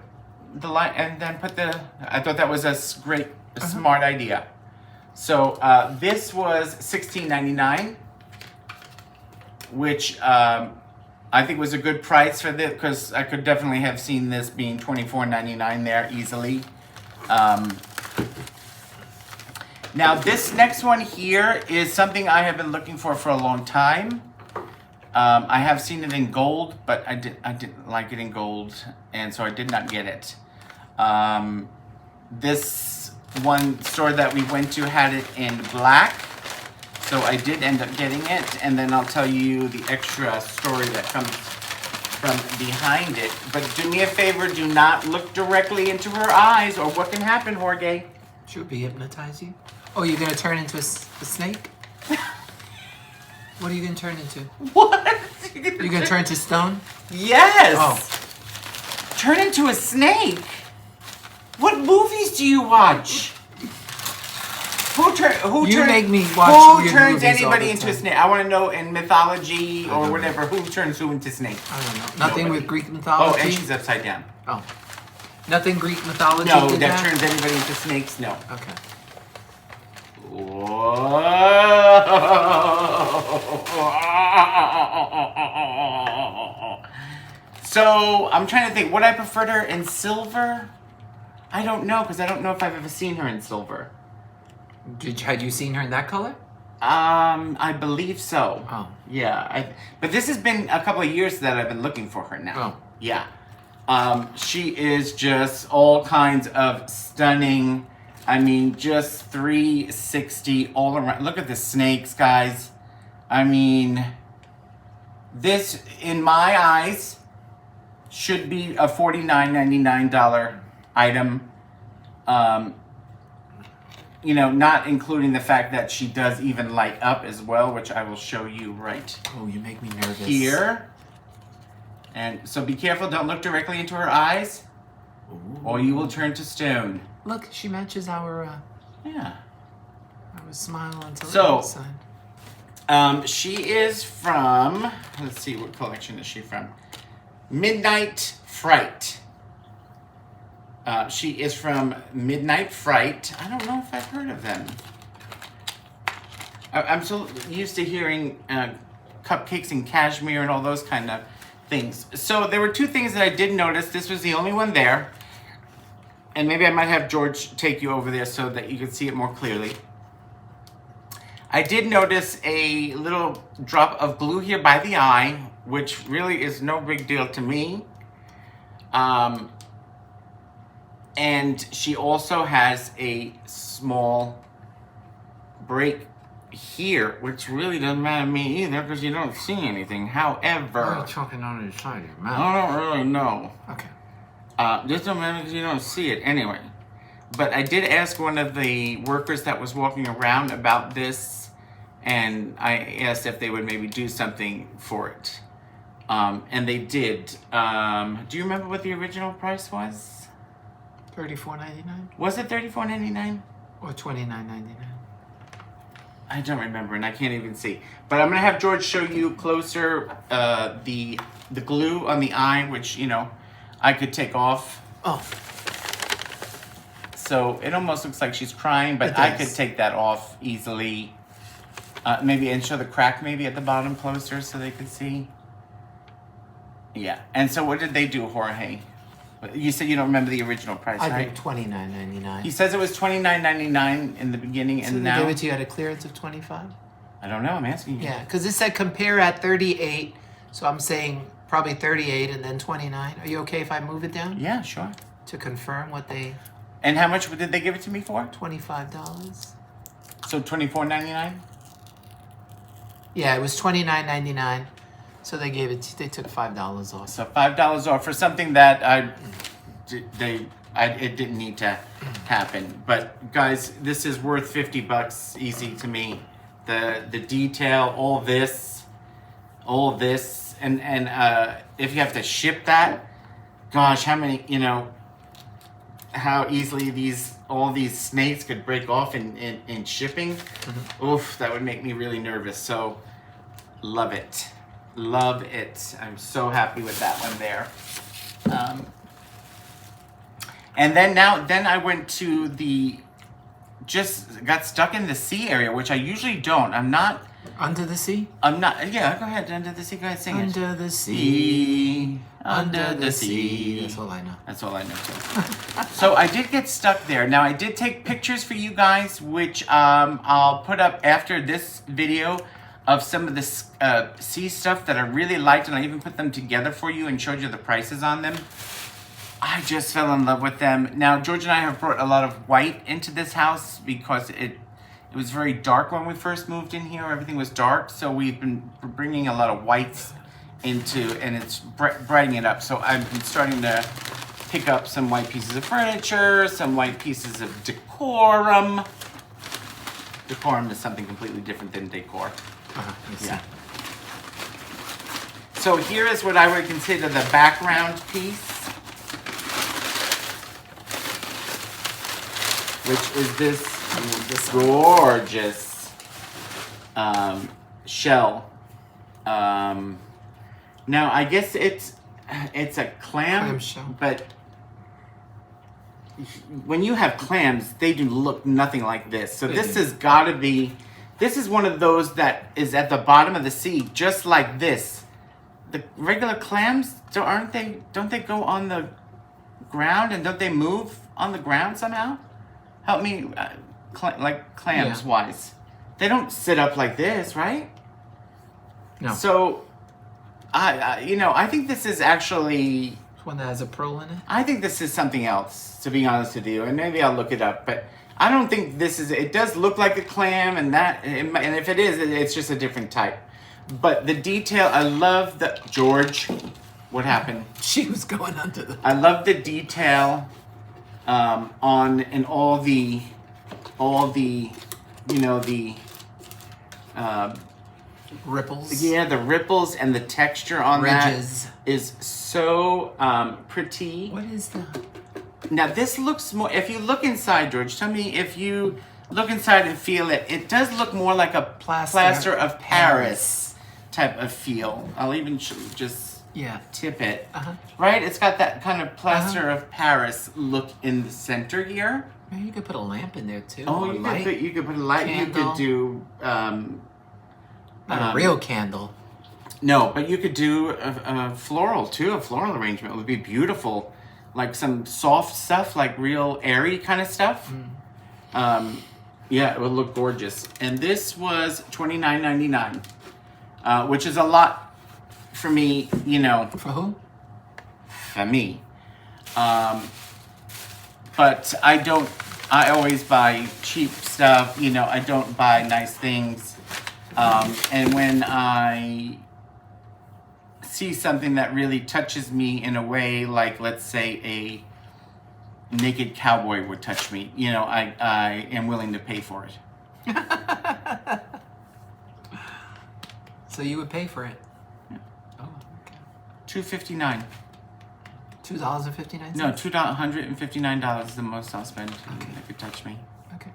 the line and then put I thought that was a smart idea. So this was $16.99, which I think was a good price for this, because I could definitely have seen this being $24.99 there easily. Now this next one here is something I have been looking for a long time. I have seen it in gold, but I didn't like it in gold, and so I did not get it. This one store that we went to had it in black, so I did end up getting it, and then I'll tell you the extra story that comes from behind it. But do me a favor, do not look directly into her eyes, or what can happen, Jorge? She'll be hypnotize you. Oh, you're gonna turn into a snake? What are you gonna turn into? What? You're gonna turn into stone? Yes! Oh. Turn into a snake? What movies do you watch? Who make me watch weird turns movies all anybody the into a time. snake? I want to know in mythology or whatever, who turns who into snake? I don't know. Nothing Nobody. with Greek mythology? Oh, and she's upside down. Oh. Nothing Greek mythology No, did that turns anybody into snakes, no. Okay. So, I'm trying to think, would I prefer her in silver? I don't know, because I don't know if I've ever seen her in silver. Had you seen her in that color? I believe so. Oh. Yeah, but this has been a couple of years that I've been looking for her now. Oh. Yeah. She is just all kinds of stunning. I mean, just 360 all around. Look at the snakes, guys. I mean, this, in my eyes, should be a $49.99 item. You know, not including the fact that she does even light up as well, which I will show you right Oh, you make me nervous. here. And so be careful, don't look directly into her eyes, or you will turn to stone. Look, she matches our Yeah. SmileUntilitHurts sign. She is from, let's see, what collection is she from? Midnight Fright. She is from Midnight Fright. I don't know if I've heard of them. I'm so used to hearing cupcakes and cashmere and all those kind of things. So there were two things that I did notice. This was the only one there. And maybe I might have George take you over there so that you can see it more clearly. I did notice a little drop of glue here by the eye, which really is no big deal to me. And she also has a small break here, which really doesn't matter to me either because you don't see anything. However, Why are you choking on the side of your mouth? I don't really know. Okay. This don't matter because you don't see it anyway. But I did ask one of the workers that was walking around about this, and I asked if they would maybe do something for it. And they did. Do you remember what the original price was? $34.99 Was it $34.99? or $29.99? I don't remember, and I can't even see. But I'm gonna have George show you closer the glue on the eye, which I could take off. Oh. So it almost looks like she's crying, but It I does. could take that off easily. Maybe and show the crack maybe at the bottom closer so they could see. Yeah. And so what did they do, Jorge? You said you don't remember the original price, I right? think $29.99. He says it was $29.99 in the beginning, So and they now give it to you at a clearance of $25? I don't know. I'm asking you. Yeah, because it said compare at 38, so I'm saying probably 38 and then 29. Are you okay if I move it down Yeah, sure. to confirm what they And how much did they give it to me for? $25? So $24.99. Yeah, it was $29.99. So they gave it. They took $5 off. So $5 off for something that it didn't need to happen. But guys, this is worth $50 easy to me The detail, all this, and if you have to ship that, gosh, how many, how easily all these snakes could break off in shipping. Oof, that would make me really nervous. So love it. I'm so happy with that one there. And then I went to got stuck in the sea area, which I usually don't. I'm not. Under the sea? I'm not. Yeah, go ahead. Under the sea. Go ahead, sing it. Under the sea. Under the sea. That's all I know. That's all I know too. So I did get stuck there. Now I did take pictures for you guys, which I'll put up after this video of some of the sea stuff that I really liked, and I even put them together for you and showed you the prices on them. I just fell in love with them. Now George and I have brought a lot of white into this house because it was very dark when we first moved in here. Everything was dark, so we've been bringing a lot of whites into, and it's brightening it up. So I've been starting to pick up some white pieces of furniture, some white pieces of decorum. Decorum is something completely different than decor. Yeah. So here is what I would consider the background piece, which is this gorgeous shell. Now I guess it's a clam shell. But when you have clams, they do look nothing like this. So this has got to be. This is one of those that is at the bottom of the sea, just like this. The regular clams, don't they go on the ground, and don't they move on the ground somehow? Help me, like clams wise. They don't sit up like this, right? No. So, I think this is actually one that has a pearl in it. I think this is something else, to be honest with you, and maybe I'll look it up. But I don't think this is. It does look like a clam, and if it is, it's just a different type. But the detail, I love the George. What happened? She was going under the. I love the detail on and all the ripples. Yeah, the ripples and the texture on ridges. That is so pretty. What is that? Now this looks more. If you look inside, George, tell me if you look inside and feel it. It does look more like a plaster of Paris type of feel. I'll even just tip it. Right? It's got that kind of plaster of Paris look in the center here. Maybe you could put a lamp in there too. Oh, you could put a light. Candle. You could do not a real candle. No, but you could do a floral too. A floral arrangement would be beautiful, like some soft stuff, like real airy kind of stuff. Yeah, it would look gorgeous. And this was $29.99, which is a lot for me, For who? For me. But I always buy cheap stuff, I don't buy nice things. And when I see something that really touches me in a way, like let's say a naked cowboy would touch me, I am willing to pay for it. So you would pay for it? Yeah. Oh, okay. $2.59. $2.59? No, $159 is the most I'll spend if it could touch me. Okay.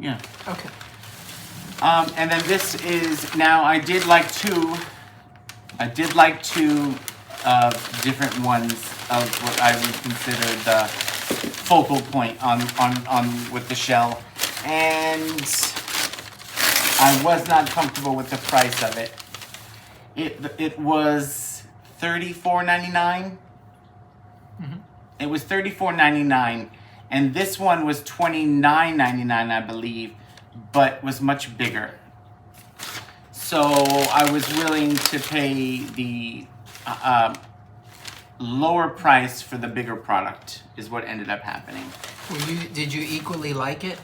Yeah. Okay. And then this is, now I did like two different ones of what I would consider the focal point on with the shell. And I was not comfortable with the price of it. It was $34.99. It was $34.99, and this one was $29.99, I believe, but was much bigger. So I was willing to pay the lower price for the bigger product, is what ended up happening. Did you equally like it?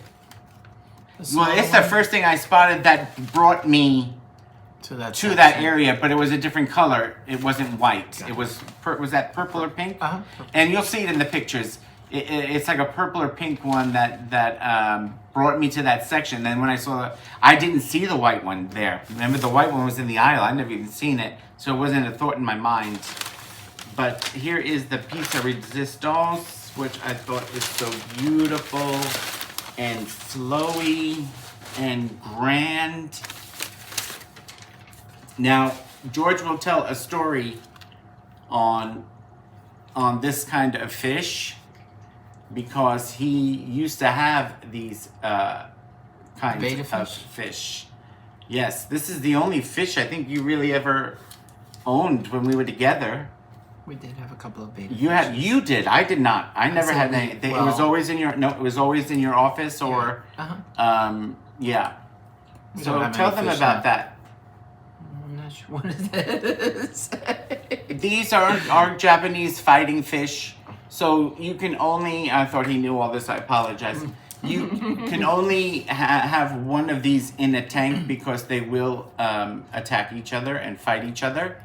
Well, it's the first thing I spotted that brought me to that area, but it was a different color. It wasn't white. It was that purple or pink? And you'll see it in the pictures. It's like a purple or pink one that brought me to that section. Then when I saw it, I didn't see the white one there. Remember, the white one was in the aisle. I never even seen it, so it wasn't a thought in my mind. But here is the piece de resistance, which I thought is so beautiful and flowy and grand. Now, George will tell a story on this kind of fish because he used to have these kinds Beta of fish? fish. Yes, this is the only fish I think you really ever owned when we were together. We did have a couple of beta. You did. I did not. I never had any. It was well- always in your it was always in your office or yeah. We So don't have tell any them fish about now. that. I'm not sure what it is. These are Japanese fighting fish. So you can only, I thought he knew all this, I apologize. You can only have one of these in a tank because they will attack each other and fight each other.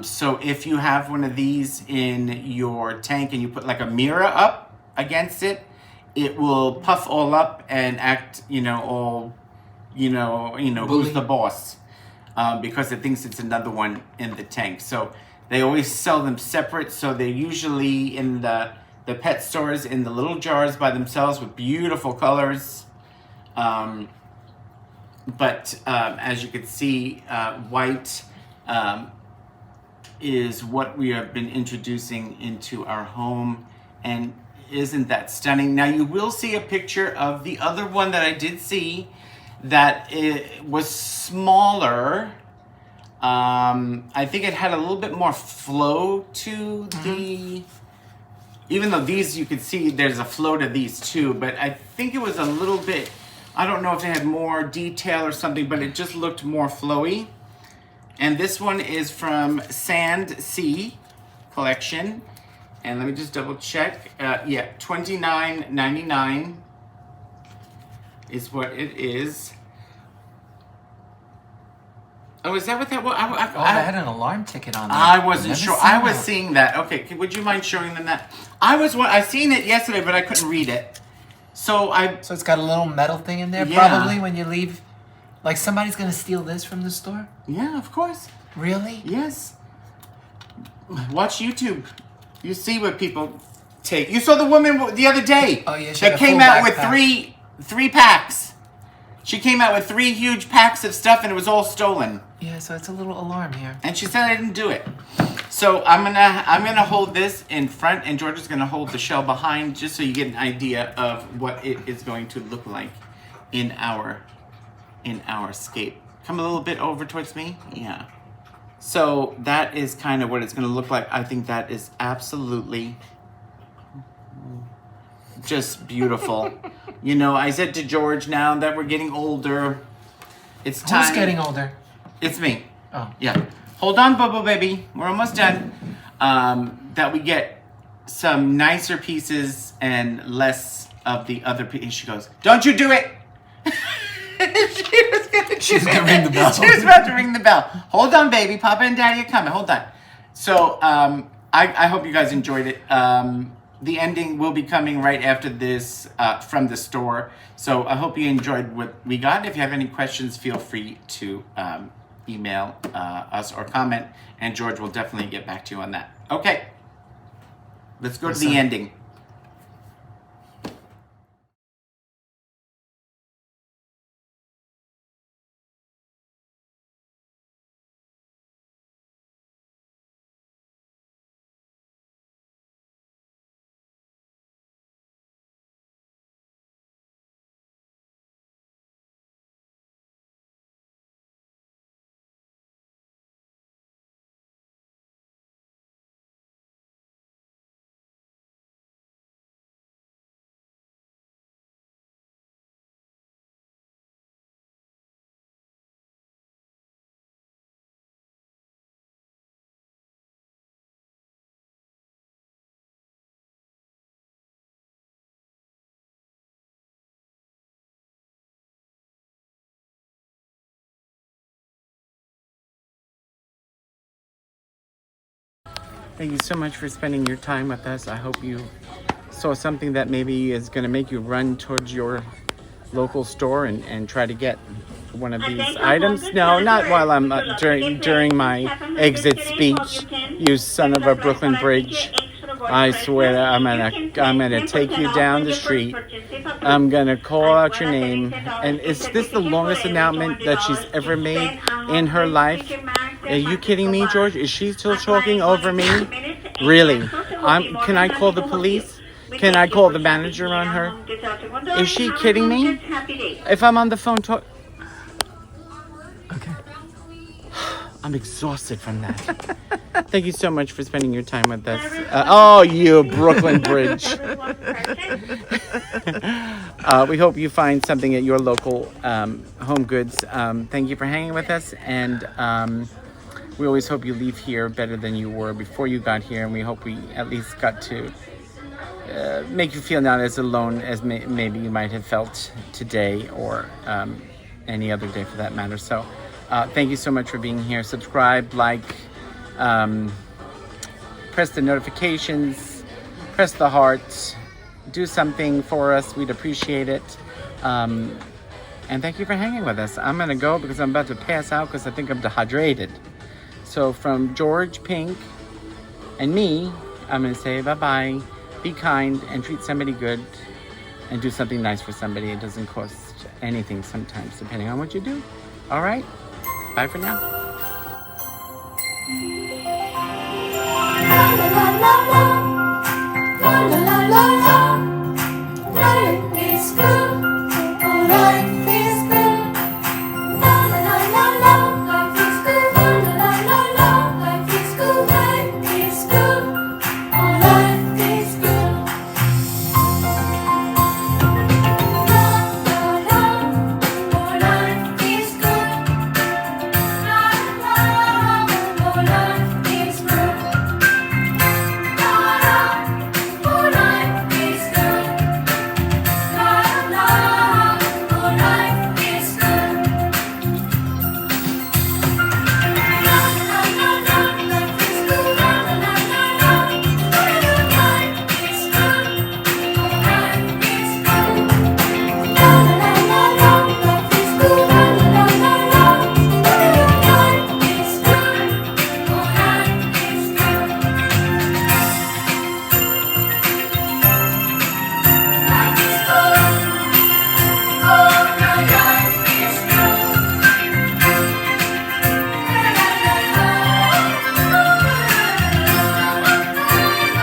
So if you have one of these in your tank and you put like a mirror up against it, it will puff all up and act, all, who's the boss. Because it thinks it's another one in the tank. So they always sell them separate. So they're usually in the pet stores in the little jars by themselves with beautiful colors. But as you can see, white is what we have been introducing into our home. And isn't that stunning? Now you will see a picture of the other one that I did see that it was smaller. I think it had a little bit more flow to the, even though these you could see there's a flow to these too, but I think it was a little bit, I don't know if it had more detail or something, but it just looked more flowy. And this one is from Sand Sea collection. And let me just double check. Yeah, $29.99 is what it is. Oh, is that what that was? I had an alarm ticket on there. I wasn't Never sure. seen I was that. seeing that. Okay, would you mind showing them that? I seen it yesterday, but I couldn't read it. So it's got a little metal thing in there, Yeah. probably when you leave. Like somebody's gonna steal this from the store? Yeah, of course. Really? Yes. Watch YouTube. You see what people take. You saw the woman the other day. Oh, yeah, she had that a came full out with backpack. three packs. She came out with 3 huge packs of stuff, and it was all stolen. Yeah, so it's a little alarm here. And she said I didn't do it. So I'm gonna hold this in front, and George is gonna hold the shell behind, just so you get an idea of what it is going to look like in our scape. Come a little bit over towards me. Yeah. So that is kind of what it's gonna look like. I think that is absolutely just beautiful. I said to George, now that we're getting older, it's time. Who's getting older? It's me. Oh. Yeah. Hold on, Bubble Baby. We're almost done. That we get some nicer pieces and less of the other pieces. She goes, don't you do it. She's gonna ring the bell. She was about to ring the bell. Hold on, baby. Papa and Daddy are coming. Hold on. So I hope you guys enjoyed it. The ending will be coming right after this from the store. So I hope you enjoyed what we got. If you have any questions, feel free to email us or comment, and George will definitely get back to you on that. Okay, let's go to the ending. Thank you so much for spending your time with us. I hope you saw something that maybe is going to make you run towards your local store and try to get one of these items. No, not while I'm during my exit speech. You son of a Brooklyn Bridge! I swear I'm gonna take you down the street. I'm gonna call out your name. And is this the longest announcement that she's ever made in her life? Are you kidding me, George? Is she still talking over me? Really? Can I call the police? Can I call the manager on her? Is she kidding me? If I'm on the phone talk... Okay. I'm exhausted from that. Thank you so much for spending your time with us. Oh, you Brooklyn Bridge. We hope you find something at your local HomeGoods. Thank you for hanging with us. And we always hope you leave here better than you were before you got here. And we hope we at least got to make you feel not as alone as maybe you might have felt today or any other day for that matter. So thank you so much for being here. Subscribe, like, press the notifications, press the heart, do something for us. We'd appreciate it. And thank you for hanging with us. I'm going to go because I'm about to pass out because I think I'm dehydrated. So from George, Pink, and me, I'm going to say bye-bye. Be kind and treat somebody good and do something nice for somebody. It doesn't cost anything sometimes, depending on what you do. All right? Bye for now.